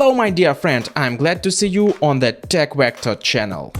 Hello my dear friend, I'm glad to see you on the Tech Vector channel.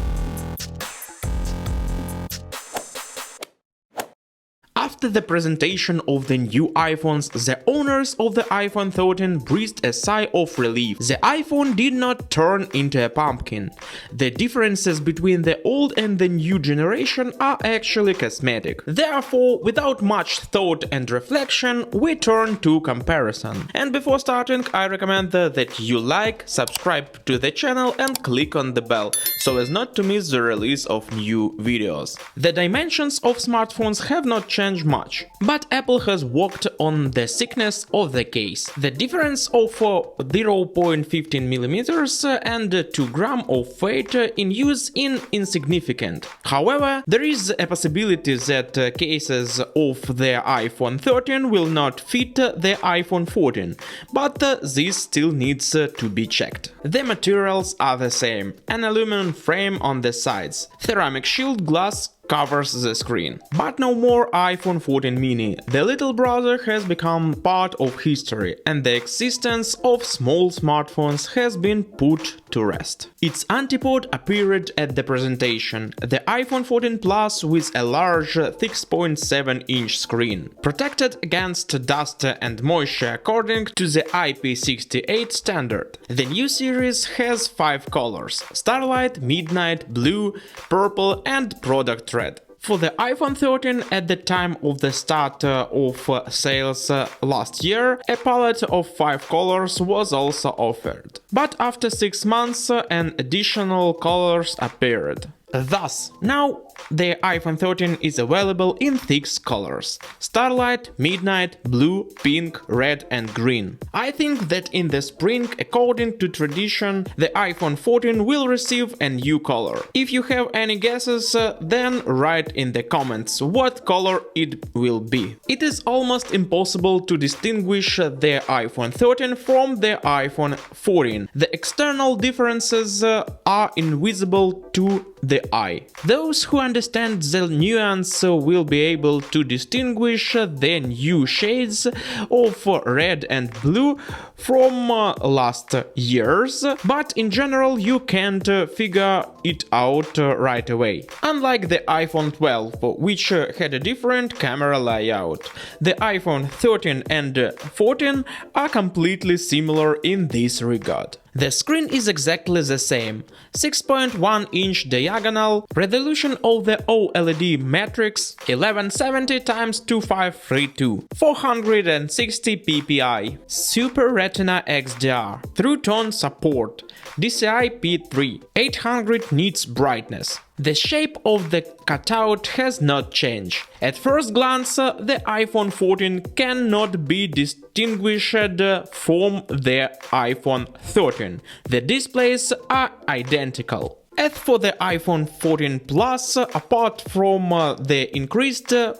After the presentation of the new iPhones, the owners of the iPhone 13 breathed a sigh of relief. The iPhone did not turn into a pumpkin. The differences between the old and the new generation are actually cosmetic. Therefore, without much thought and reflection, we turn to comparison. And before starting, I recommend that you like, subscribe to the channel and click on the bell, so as not to miss the release of new videos. The dimensions of smartphones have not changed much, but Apple has worked on the thickness of the case. The difference of 0.15 mm and 2 grams of weight in use is insignificant. However, there is a possibility that cases of the iPhone 13 will not fit the iPhone 14, but this still needs to be checked. The materials are the same: an aluminum frame on the sides, ceramic shield glass covers the screen. But no more iPhone 14 mini. The little brother has become part of history, and the existence of small smartphones has been put to rest. Its antipode appeared at the presentation: the iPhone 14 Plus with a large 6.7-inch screen, protected against dust and moisture according to the IP68 standard. The new series has 5 colors: Starlight, Midnight, Blue, Purple and Product Red. For the iPhone 13, at the time of the start of sales last year, a palette of 5 colors was also offered. But after 6 months, an additional colors appeared. Thus, now the iPhone 13 is available in 6 colors: Starlight, Midnight, Blue, Pink, Red and Green. I think that in the spring, according to tradition, the iPhone 14 will receive a new color. If you have any guesses, then write in the comments what color it will be. It is almost impossible to distinguish the iPhone 13 from the iPhone 14. The external differences are invisible to the eye. Those who understand the nuance will be able to distinguish the new shades of red and blue from last year's, but in general you can't figure it out right away. Unlike the iPhone 12, which had a different camera layout, the iPhone 13 and 14 are completely similar in this regard. The screen is exactly the same: 6.1-inch diagonal, resolution of the OLED matrix 1170x2532, 460 ppi, Super Retina XDR, True Tone support, DCI-P3, 800 nits brightness. The shape of the cutout has not changed. At first glance, the iPhone 14 cannot be distinguished from the iPhone 13. The displays are identical. As for the iPhone 14 Plus, apart from the increased to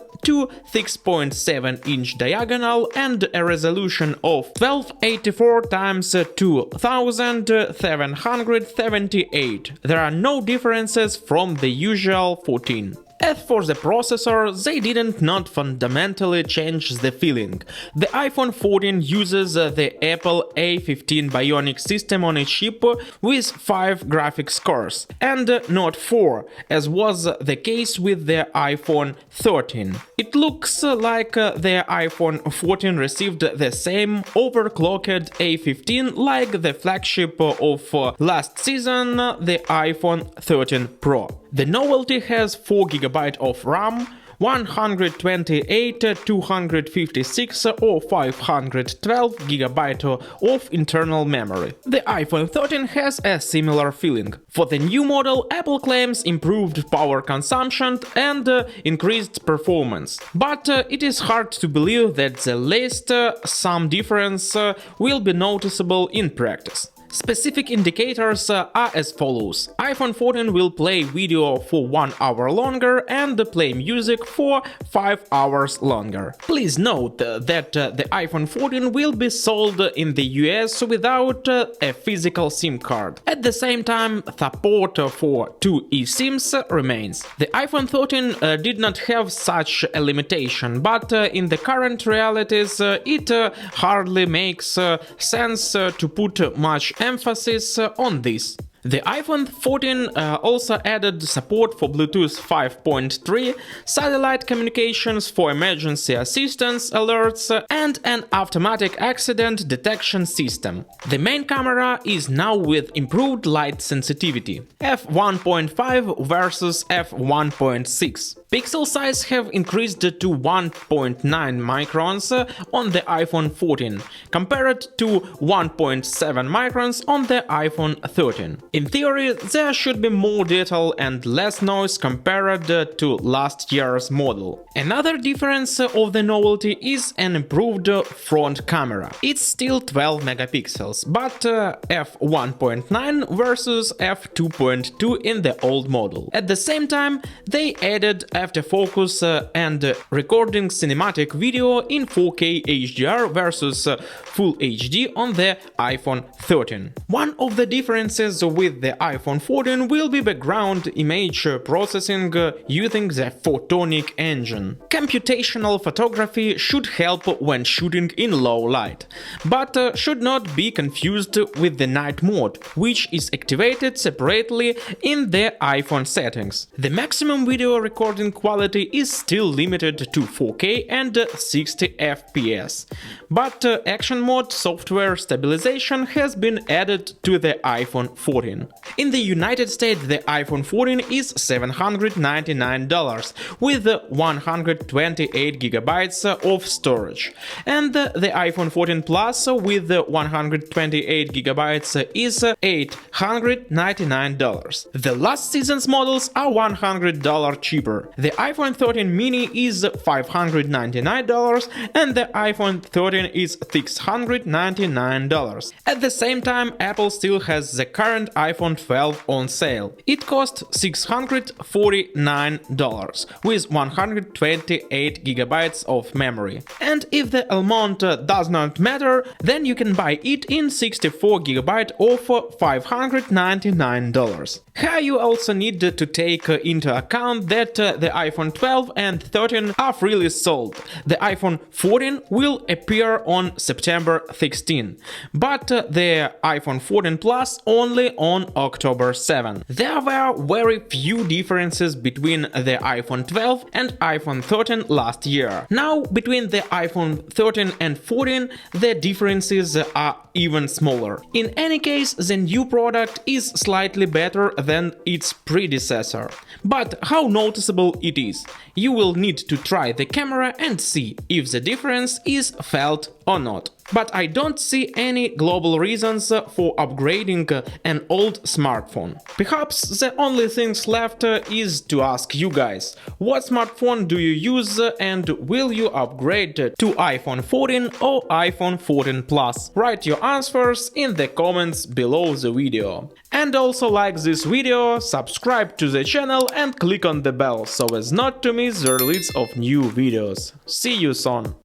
6.7-inch diagonal and a resolution of 1284x2778, there are no differences from the usual 14. As for the processor, they didn't not fundamentally change the feeling. The iPhone 14 uses the Apple A15 Bionic system on a chip with 5 graphics cores, and not 4, as was the case with the iPhone 13. It looks like the iPhone 14 received the same overclocked A15 like the flagship of last season, the iPhone 13 Pro. The novelty has 4 GB of RAM, 128, 256 or 512 GB of internal memory. The iPhone 13 has a similar feeling. For the new model, Apple claims improved power consumption and increased performance. But it is hard to believe that the least some difference will be noticeable in practice. Specific indicators are as follows: iPhone 14 will play video for 1 hour longer and play music for 5 hours longer. Please note that the iPhone 14 will be sold in the US without a physical SIM card. At the same time, support for 2 eSIMs remains. The iPhone 13 did not have such a limitation, but in the current realities it hardly makes sense to put much emphasis on this. The iPhone 14 also added support for Bluetooth 5.3, satellite communications for emergency assistance alerts, and an automatic accident detection system. The main camera is now with improved light sensitivity, f1.5 versus f1.6. Pixel size have increased to 1.9 microns on the iPhone 14, compared to 1.7 microns on the iPhone 13. In theory, there should be more detail and less noise compared to last year's model. Another difference of the novelty is an improved front camera. It's still 12 megapixels, but f1.9 versus f2.2 in the old model. At the same time, they added autofocus and recording cinematic video in 4K HDR versus Full HD on the iPhone 13. One of the differences with the iPhone 14 will be background image processing using the photonic engine. Computational photography should help when shooting in low light, but should not be confused with the night mode, which is activated separately in the iPhone settings. The maximum video recording quality is still limited to 4K and 60 FPS, but action mode software stabilization has been added to the iPhone 14. In the United States, the iPhone 14 is $799 with 128 GB of storage, and the iPhone 14 Plus with 128 GB is $899. The last season's models are $100 cheaper. The iPhone 13 mini is $599 and the iPhone 13 is $699. At the same time, Apple still has the current iPhone 12 on sale. It costs $649 with 128 GB of memory. And if the amount does not matter, then you can buy it in 64 GB for $599. Here you also need to take into account that the iPhone 12 and 13 are freely sold. The iPhone 14 will appear on September 16, but the iPhone 14 Plus only on October 7. There were very few differences between the iPhone 12 and iPhone 13 last year. Now, between the iPhone 13 and 14, the differences are even smaller. In any case, the new product is slightly better than its predecessor. But how noticeable it is? You will need to try the camera and see if the difference is felt or not. But I don't see any global reasons for upgrading an old smartphone. Perhaps the only things left is to ask you guys, what smartphone do you use and will you upgrade to iPhone 14 or iPhone 14 Plus? Write your answers in the comments below the video. And also like this video, subscribe to the channel and click on the bell so as not to miss the release of new videos. See you soon!